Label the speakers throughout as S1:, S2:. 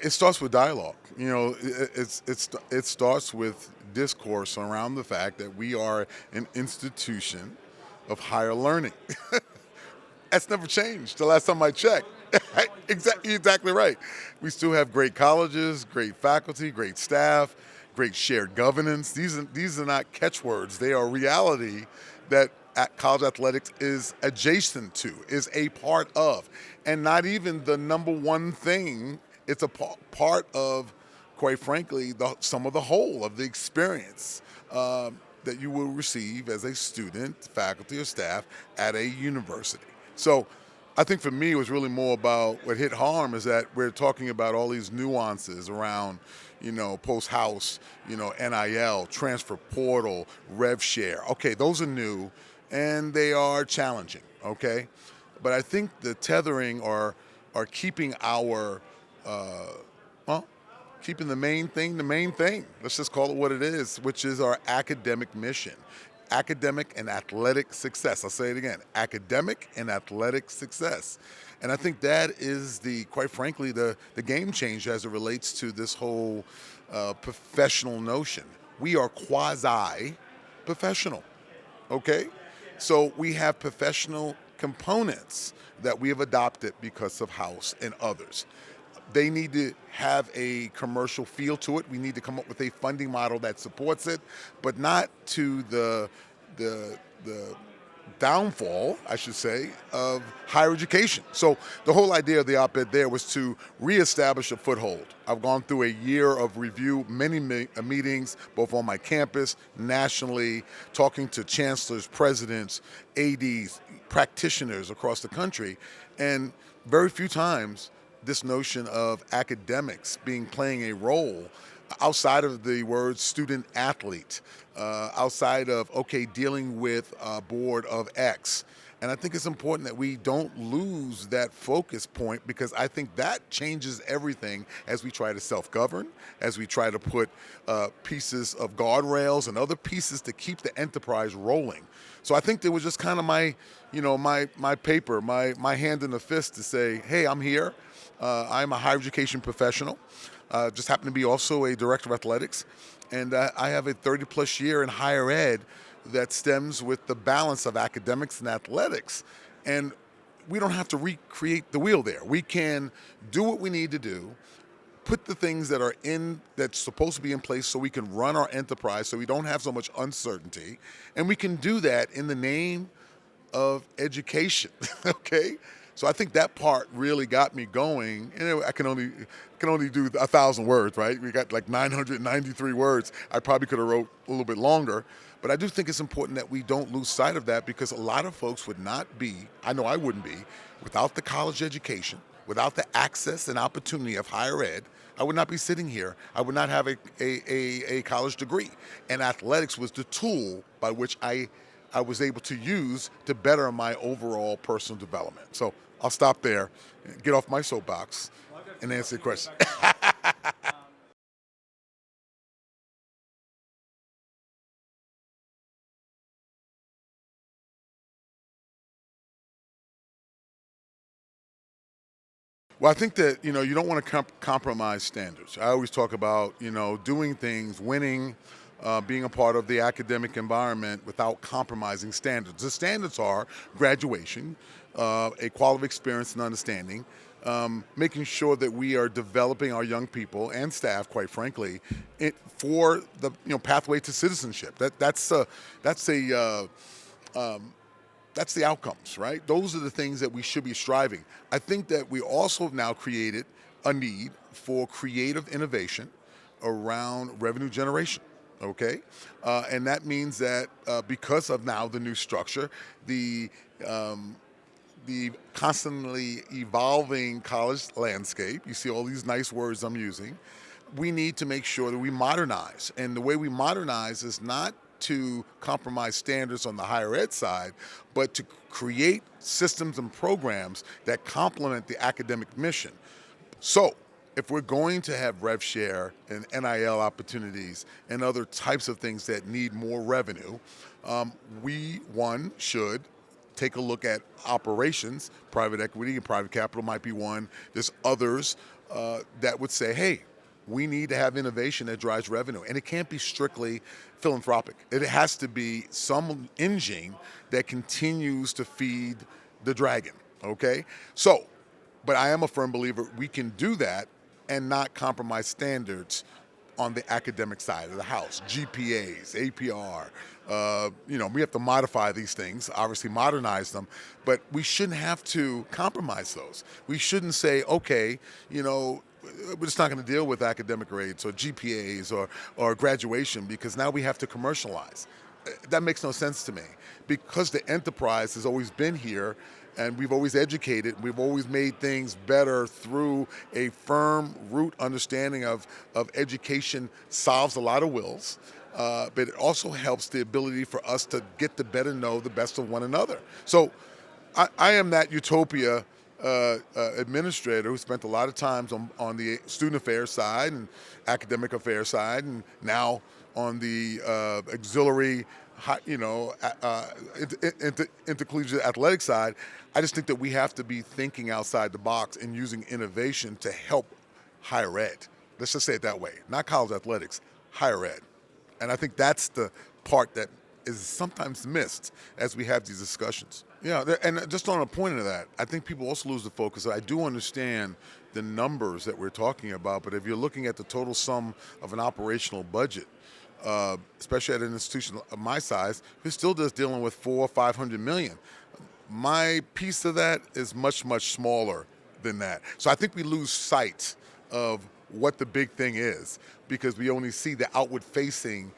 S1: It starts with dialogue. It starts with discourse around the fact that we are an institution of higher learning. That's never changed the last time I checked. Exactly right. We still have great colleges, great faculty, great staff, great shared governance. These are not catchwords. They are reality that college athletics is adjacent to, is a part of, and not even the number one thing. It's a part of, quite frankly, some of the whole of the experience that you will receive as a student, faculty, or staff at a university. So I think for me, it was really more about what hit home is that we're talking about all these nuances around, post-house, NIL, transfer portal, rev share. Okay, those are new and they are challenging, okay? But I think the tethering are keeping our, well, keeping the main thing the main thing. Let's just call it what it is, which is our academic mission. Academic and athletic success. I'll say it again, academic and athletic success. And I think that is quite frankly, the game change as it relates to this whole professional notion. We are quasi-professional, okay? So we have professional components that we have adopted because of House and others. They need to have a commercial feel to it. We need to come up with a funding model that supports it, but not to the downfall, I should say, of higher education. So the whole idea of the op-ed there was to reestablish a foothold. I've gone through a year of review, many meetings, both on my campus, nationally, talking to chancellors, presidents, ADs, practitioners across the country, and very few times this notion of academics playing a role outside of the word student athlete, outside of, okay, dealing with a board of X. And I think it's important that we don't lose that focus point, because I think that changes everything as we try to self-govern, as we try to put pieces of guardrails and other pieces to keep the enterprise rolling. So I think there was just kind of my paper, my hand in the fist to say, hey, I'm here. I'm a higher education professional. Just happen to be also a director of athletics. And I have a 30-plus year in higher ed that stems with the balance of academics and athletics. And we don't have to recreate the wheel there. We can do what we need to do, put the things that's supposed to be in place so we can run our enterprise so we don't have so much uncertainty. And we can do that in the name of education, okay? So I think that part really got me going. And I can only do 1,000 words, right? We got like 993 words. I probably could have wrote a little bit longer. But I do think it's important that we don't lose sight of that, because a lot of folks would not be, I know I wouldn't be, without the college education, without the access and opportunity of higher ed. I would not be sitting here. I would not have a college degree. And athletics was the tool by which I was able to use to better my overall personal development. So I'll stop there, get off my soapbox, and answer your question. Well, I think that, you don't want to compromise standards. I always talk about, doing things, winning, being a part of the academic environment without compromising standards. The standards are graduation, a quality of experience and understanding, making sure that we are developing our young people and staff, quite frankly, for the pathway to citizenship. That's the outcomes, right? Those are the things that we should be striving. I think that we also have now created a need for creative innovation around revenue generation, okay? And that means that because of now the new structure, the constantly evolving college landscape, you see all these nice words I'm using, we need to make sure that we modernize. And the way we modernize is not to compromise standards on the higher ed side, but to create systems and programs that complement the academic mission. So if we're going to have rev share and NIL opportunities and other types of things that need more revenue, we should take a look at operations. Private equity and private capital might be one. There's others that would say, hey, we need to have innovation that drives revenue. And it can't be strictly philanthropic. It has to be some engine that continues to feed the dragon, okay? So, but I am a firm believer we can do that and not compromise standards on the academic side of the house, GPAs, APR. We have to modify these things, obviously modernize them, but we shouldn't have to compromise those. We shouldn't say, okay, we're just not going to deal with academic grades or GPAs or graduation because now we have to commercialize. That makes no sense to me because the enterprise has always been here and we've always educated, we've always made things better through a firm root understanding of education solves a lot of wills, but it also helps the ability for us to get to better know the best of one another. So I am that utopia administrator who spent a lot of times on the student affairs side and academic affairs side, and now on the auxiliary, intercollegiate athletic side. I just think that we have to be thinking outside the box and using innovation to help higher ed. Let's just say it that way. Not college athletics, higher ed. And I think that's the part that is sometimes missed as we have these discussions. Yeah, and just on a point of that, I think people also lose the focus. I do understand the numbers that we're talking about, but if you're looking at the total sum of an operational budget, especially at an institution of my size, we're still just dealing with $400 or $500 million. My piece of that is much, much smaller than that. So I think we lose sight of what the big thing is because we only see the outward-facing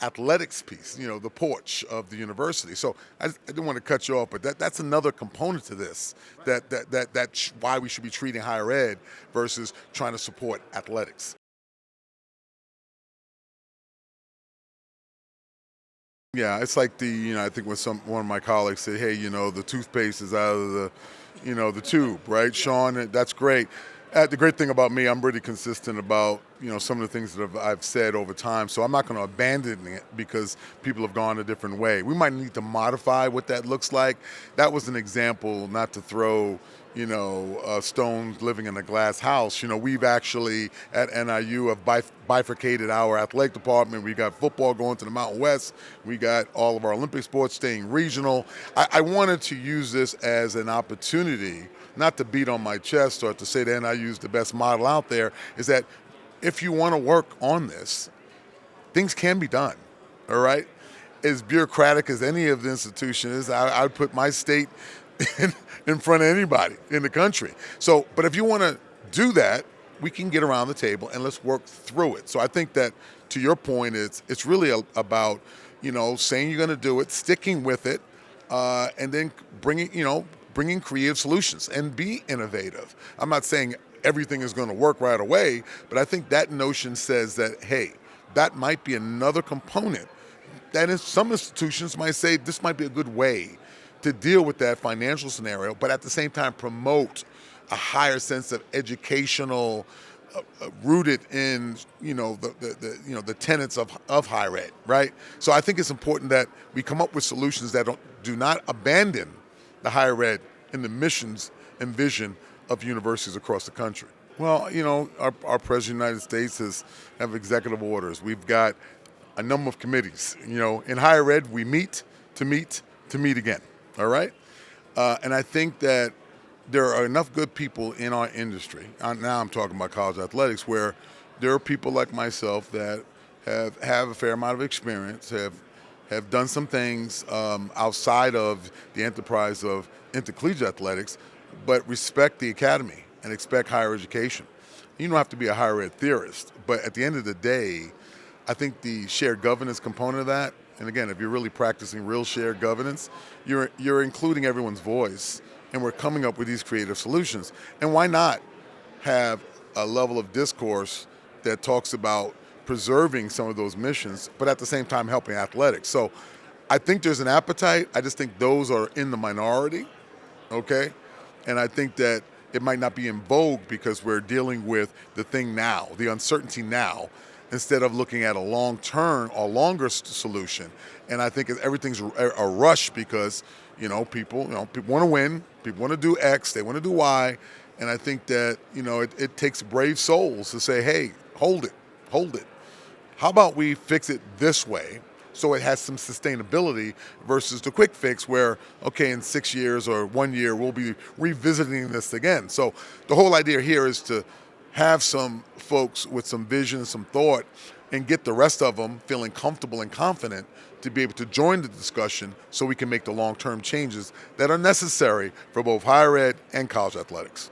S1: athletics piece, the porch of the university. So I didn't want to cut you off, but that's another component to this, that's why we should be treating higher ed versus trying to support athletics. Yeah, it's like I think when one of my colleagues said, hey, the toothpaste is out of the tube, right? Sean, that's great. The great thing about me, I'm really consistent about, some of the things that I've said over time. So I'm not going to abandon it because people have gone a different way. We might need to modify what that looks like. That was an example, not to throw, stones living in a glass house. We've actually at NIU have bifurcated our athletic department. We got football going to the Mountain West. We got all of our Olympic sports staying regional. I wanted to use this as an opportunity, not to beat on my chest or to say that NIU is the best model out there, is that if you want to work on this, things can be done, all right? As bureaucratic as any of the institution is, I would put my state in front of anybody in the country. So, but if you want to do that, we can get around the table and let's work through it. So I think that, to your point, it's really about, saying you're going to do it, sticking with it, and then bringing creative solutions and be innovative. I'm not saying everything is going to work right away, but I think that notion says that, hey, that might be another component that some institutions might say this might be a good way to deal with that financial scenario, but at the same time promote a higher sense of educational, rooted in the tenets of higher ed, right? So I think it's important that we come up with solutions that do not abandon the higher ed and the missions and vision of universities across the country. Well, our President of the United States have executive orders. We've got a number of committees. In higher ed, we meet again, all right? And I think that there are enough good people in our industry, now I'm talking about college athletics, where there are people like myself that have a fair amount of experience, have done some things outside of the enterprise of intercollegiate athletics, but respect the academy and expect higher education. You don't have to be a higher ed theorist, but at the end of the day, I think the shared governance component of that, and again, if you're really practicing real shared governance, you're including everyone's voice, and we're coming up with these creative solutions. And why not have a level of discourse that talks about preserving some of those missions, but at the same time helping athletics? So I think there's an appetite. I just think those are in the minority, okay? And I think that it might not be in vogue because we're dealing with the thing now, the uncertainty now, instead of looking at a long-term or longer solution. And I think everything's a rush because, people want to win, people want to do X, they want to do Y, And I think that, it takes brave souls to say, hey, hold it, hold it. How about we fix it this way so it has some sustainability versus the quick fix where, okay, in 6 years or 1 year, we'll be revisiting this again. So the whole idea here is to have some folks with some vision, some thought, and get the rest of them feeling comfortable and confident to be able to join the discussion so we can make the long-term changes that are necessary for both higher ed and college athletics.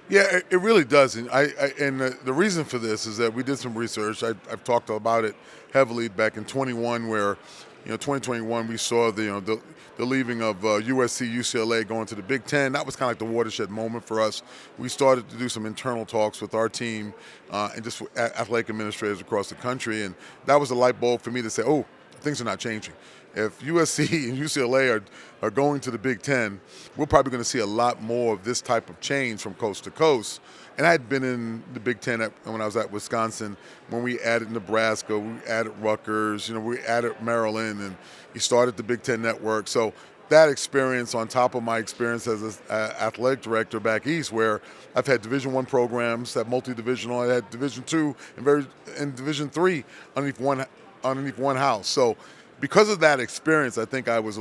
S1: Yeah, it really does, and the reason for this is that we did some research. I've talked about it heavily back in 21, where 2021 we saw the leaving of USC, UCLA going to the Big Ten. That was kind of like the watershed moment for us. We started to do some internal talks with our team and just athletic administrators across the country, and that was a light bulb for me to say, oh, things are not changing. If USC and UCLA are going to the Big Ten, we're probably going to see a lot more of this type of change from coast to coast. And I had been in the Big Ten when I was at Wisconsin, when we added Nebraska, we added Rutgers, we added Maryland, and we started the Big Ten Network. So that experience on top of my experience as an athletic director back east, where I've had Division I programs, had multi-divisional, I had Division II and Division III underneath one house. So because of that experience, I think I was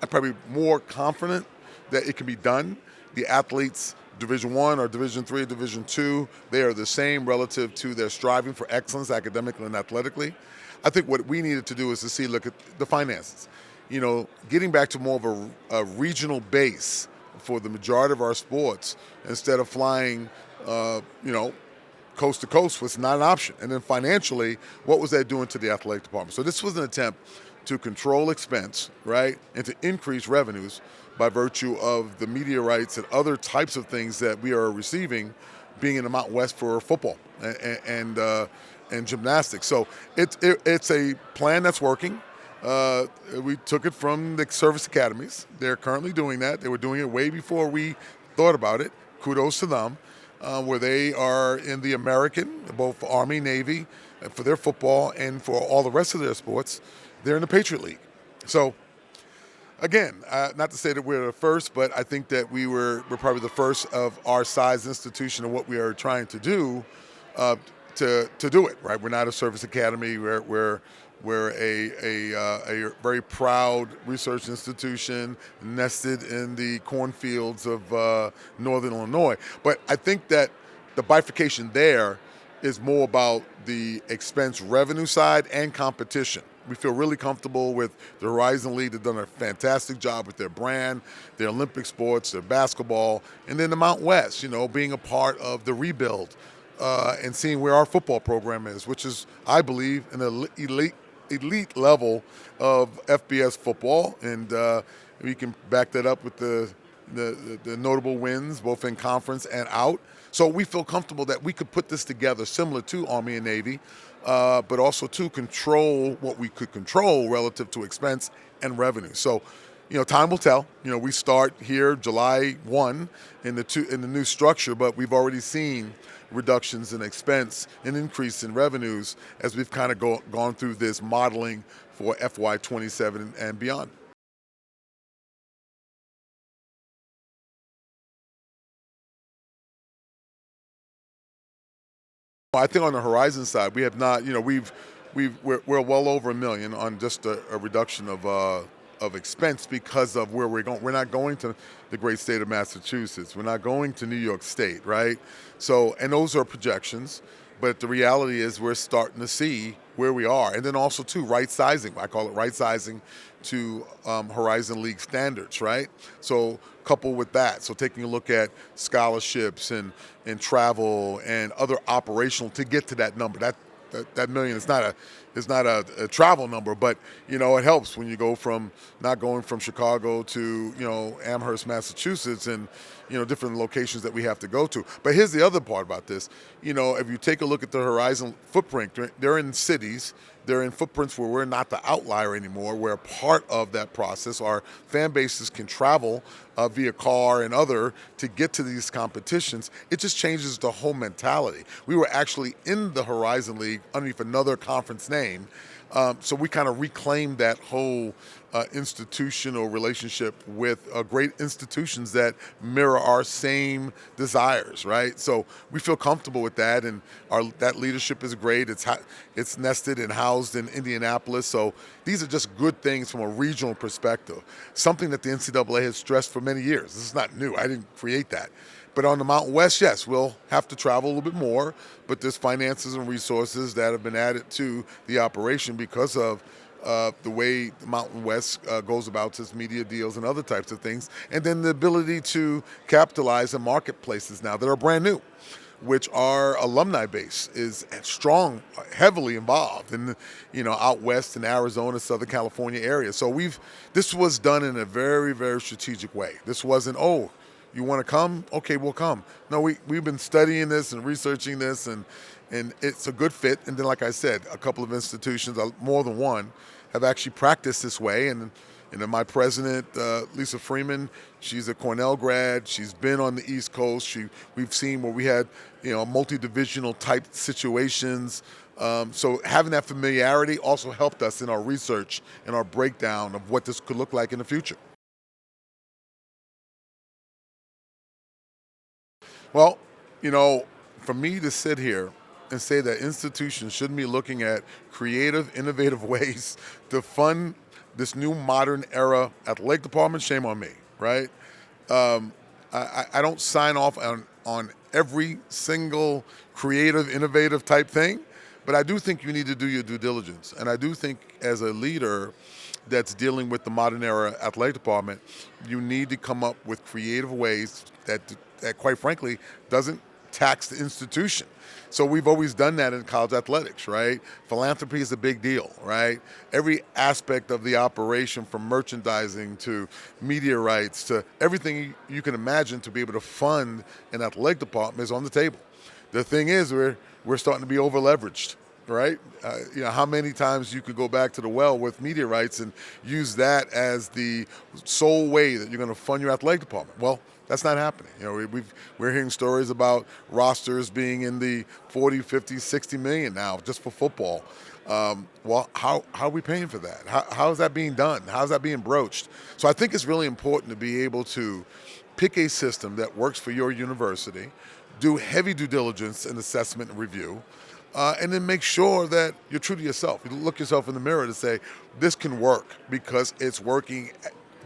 S1: probably more confident that it can be done. The athletes, Division I or Division III, Division II, they are the same relative to their striving for excellence academically and athletically. I think what we needed to do is to look at the finances. Getting back to more of a regional base for the majority of our sports instead of flying, coast to coast was not an option. And then financially, what was that doing to the athletic department? So this was an attempt to control expense, right, and to increase revenues by virtue of the media rights and other types of things that we are receiving being in the Mountain West for football and gymnastics. So it's a plan that's working. We took it from the service academies. They're currently doing that. They were doing it way before we thought about it. Kudos to them. Where they are in the American, both Army, Navy, for their football and for all the rest of their sports, they're in the Patriot League. So, again, not to say that we're the first, but I think that we're probably the first of our size institution and what we are trying to do to do it, right? We're not a service academy. We're a very proud research institution nested in the cornfields of northern Illinois. But I think that the bifurcation there is more about the expense revenue side and competition. We feel really comfortable with the Horizon League. They've done a fantastic job with their brand, their Olympic sports, their basketball, and then the Mountain West, being a part of the rebuild and seeing where our football program is, which is, I believe, an elite level of FBS football, and we can back that up with the notable wins both in conference and out. So we feel comfortable that we could put this together similar to Army and Navy, but also to control what we could control relative to expense and revenue. So, time will tell. We start here July 1 in the new structure, but we've already seen reductions in expense and increase in revenues as we've kind of gone through this modeling for FY27 and beyond. I think on the Horizon side, we have not, we're well over $1 million on just a reduction of expense because of where we're going. We're not going to the great state of Massachusetts. We're not going to New York State, right? So, and those are projections, but the reality is we're starting to see where we are. And then also, too, right sizing. I call it right sizing to Horizon League standards, right? So coupled with that, so taking a look at scholarships and travel and other operational to get to that number. That million is not a travel number, but it helps when you go from not going from Chicago to Amherst, Massachusetts, and different locations that we have to go to. But here's the other part about this. If you take a look at the Horizon footprint, they're in cities. They're in footprints where we're not the outlier anymore. We're a part of that process. Our fan bases can travel via car and other to get to these competitions. It just changes the whole mentality. We were actually in the Horizon League underneath another conference name, So we kind of reclaimed that whole institutional relationship with great institutions that mirror our same desires, right? So we feel comfortable with that, and that leadership is great. It's nested and housed in Indianapolis. So these are just good things from a regional perspective, something that the NCAA has stressed for many years. This is not new. I didn't create that. But on the Mountain West, yes, we'll have to travel a little bit more, but there's finances and resources that have been added to the operation because of the way the Mountain West goes about its media deals and other types of things, and then the ability to capitalize in marketplaces now that are brand new, which our alumni base is strong, heavily involved in, out west in Arizona, Southern California area. So this was done in a very, very strategic way. This wasn't, oh, you want to come? Okay, we'll come. No, we've been studying this and researching this, and it's a good fit. And then, like I said, a couple of institutions, more than one, have actually practiced this way. And then my president, Lisa Freeman, she's a Cornell grad. She's been on the East Coast. We've seen where we had, multi-divisional type situations. So having that familiarity also helped us in our research and our breakdown of what this could look like in the future. Well, for me to sit here and say that institutions shouldn't be looking at creative, innovative ways to fund this new modern era athletic department, shame on me, right? I don't sign off on every single creative, innovative type thing, but I do think you need to do your due diligence. And I do think as a leader that's dealing with the modern era athletic department, you need to come up with creative ways that quite frankly doesn't tax the institution. So we've always done that in college athletics, right? Philanthropy is a big deal, right? Every aspect of the operation, from merchandising to media rights to everything you can imagine to be able to fund an athletic department, is on the table. The thing is, we're starting to be over leveraged, right? How many times you could go back to the well with media rights and use that as the sole way that you're going to fund your athletic department? Well, that's not happening. We're hearing stories about rosters being in the 40, 50, 60 million now just for football. Well, how are we paying for that? How is that being done? How is that being broached? So I think it's really important to be able to pick a system that works for your university, do heavy due diligence and assessment and review, and then make sure that you're true to yourself. You look yourself in the mirror to say, this can work because it's working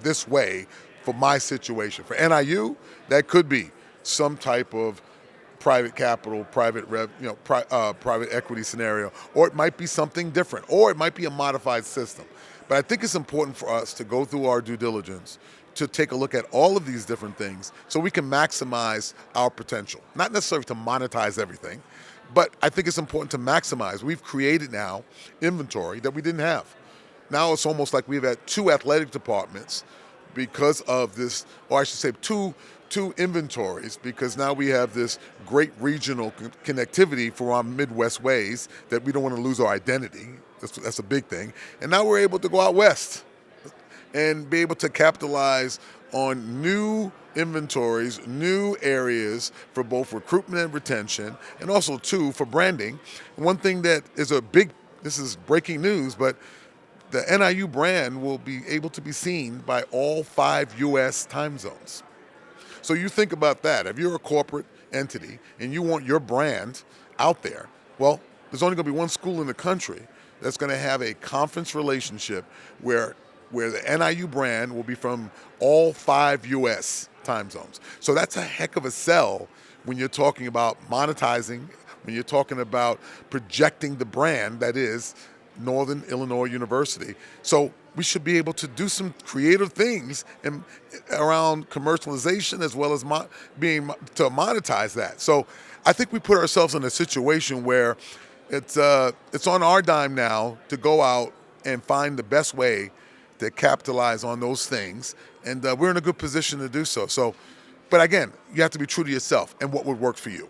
S1: this way for my situation. For NIU, that could be some type of private capital, private equity scenario, or it might be something different, or it might be a modified system. But I think it's important for us to go through our due diligence to take a look at all of these different things so we can maximize our potential. Not necessarily to monetize everything, but I think it's important to maximize. We've created now inventory that we didn't have. Now it's almost like we've had two athletic departments because of this, or I should say two inventories, because now we have this great regional connectivity for our Midwest ways that we don't want to lose our identity. That's a big thing. And now we're able to go out west and be able to capitalize on new inventories, new areas for both recruitment and retention, and also, too, for branding. One thing that is this is breaking news, but the NIU brand will be able to be seen by all 5 U.S. time zones. So you think about that. If you're a corporate entity and you want your brand out there, well, there's only going to be one school in the country that's going to have a conference relationship where the NIU brand will be from all 5 U.S. time zones. So that's a heck of a sell when you're talking about monetizing, when you're talking about projecting the brand that is Northern Illinois University. So we should be able to do some creative things around commercialization as well as to monetize that. So I think we put ourselves in a situation where it's on our dime now to go out and find the best way to capitalize on those things, and we're in a good position to do so. But again, you have to be true to yourself and what would work for you.